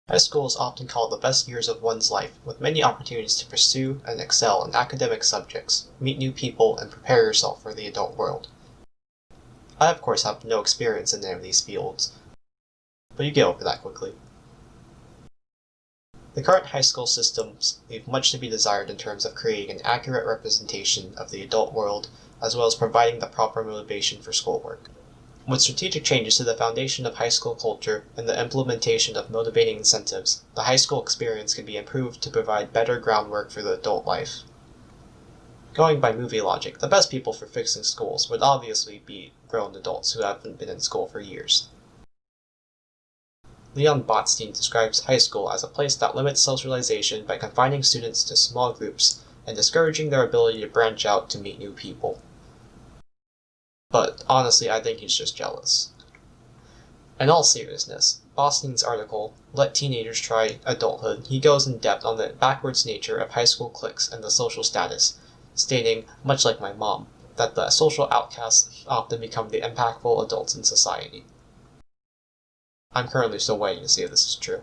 High school is often called the best years of one's life, with many opportunities to pursue and excel in academic subjects, meet new people, and prepare yourself for the adult world. I, of course, have no experience in any of these fields, but you get over that quickly. The current high school systems leave much to be desired in terms of creating an accurate representation of the adult world, as well as providing the proper motivation for schoolwork. With strategic changes to the foundation of high school culture and the implementation of motivating incentives, the high school experience can be improved to provide better groundwork for the adult life. Going by movie logic, the best people for fixing schools would obviously be grown adults who haven't been in school for years. Leon Botstein describes high school as a place that limits socialization by confining students to small groups and discouraging their ability to branch out to meet new people. But honestly, I think he's just jealous. In all seriousness, Botstein's article, Let Teenagers Try Adulthood, he goes in depth on the backwards nature of high school cliques and the social status, stating, much like my mom, that the social outcasts often become the impactful adults in society. I'm currently still waiting to see if this is true.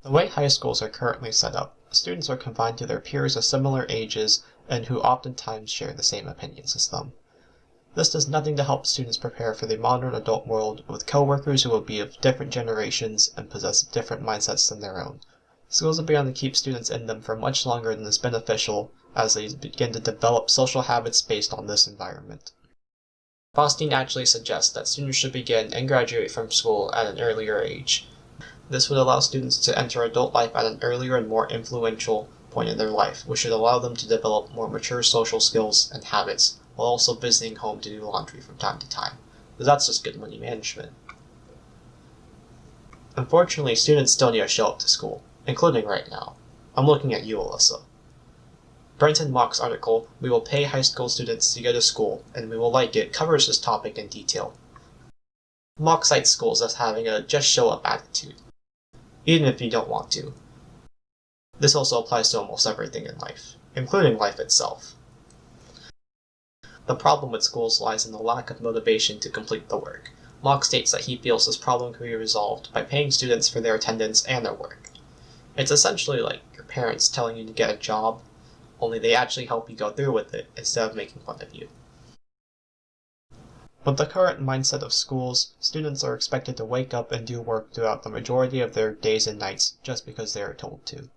The way high schools are currently set up, students are confined to their peers of similar ages and who oftentimes share the same opinions as them. This does nothing to help students prepare for the modern adult world with coworkers who will be of different generations and possess different mindsets than their own. Schools will be able to keep students in them for much longer than is beneficial as they begin to develop social habits based on this environment. Botstein actually suggests that students should begin and graduate from school at an earlier age. This would allow students to enter adult life at an earlier and more influential point in their life, which should allow them to develop more mature social skills and habits, while also visiting home to do laundry from time to time, because that's just good money management. Unfortunately, students still need to show up to school, including right now. I'm looking at you, Alyssa. Brenton Mock's article, We Will Pay High School Students to Go to School, and We Will Like It, covers this topic in detail. Mock cites schools as having a just show up attitude, even if you don't want to. This also applies to almost everything in life, including life itself. The problem with schools lies in the lack of motivation to complete the work. Mock states that he feels this problem can be resolved by paying students for their attendance and their work. It's essentially like your parents telling you to get a job, only they actually help you go through with it instead of making fun of you. With the current mindset of schools, students are expected to wake up and do work throughout the majority of their days and nights just because they are told to.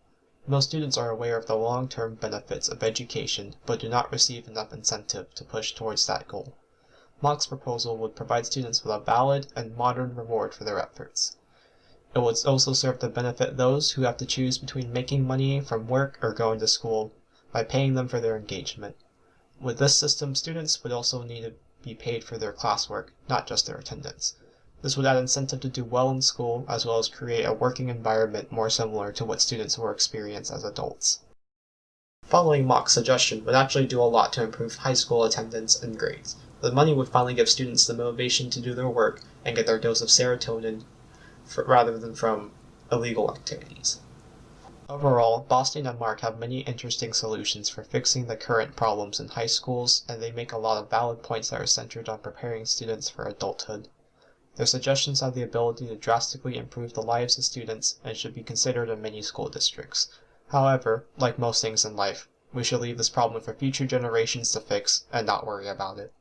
Most students are aware of the long-term benefits of education, but do not receive enough incentive to push towards that goal. Mock's proposal would provide students with a valid and modern reward for their efforts. It would also serve to benefit those who have to choose between making money from work or going to school by paying them for their engagement. With this system, students would also need to be paid for their classwork, not just their attendance. This would add incentive to do well in school, as well as create a working environment more similar to what students will experience as adults. Following Mock's suggestion would actually do a lot to improve high school attendance and grades. The money would finally give students the motivation to do their work and get their dose of serotonin rather than from illegal activities. Overall, Botstein and Mark have many interesting solutions for fixing the current problems in high schools, and they make a lot of valid points that are centered on preparing students for adulthood. Their suggestions have the ability to drastically improve the lives of students and should be considered in many school districts. However, like most things in life, we should leave this problem for future generations to fix and not worry about it.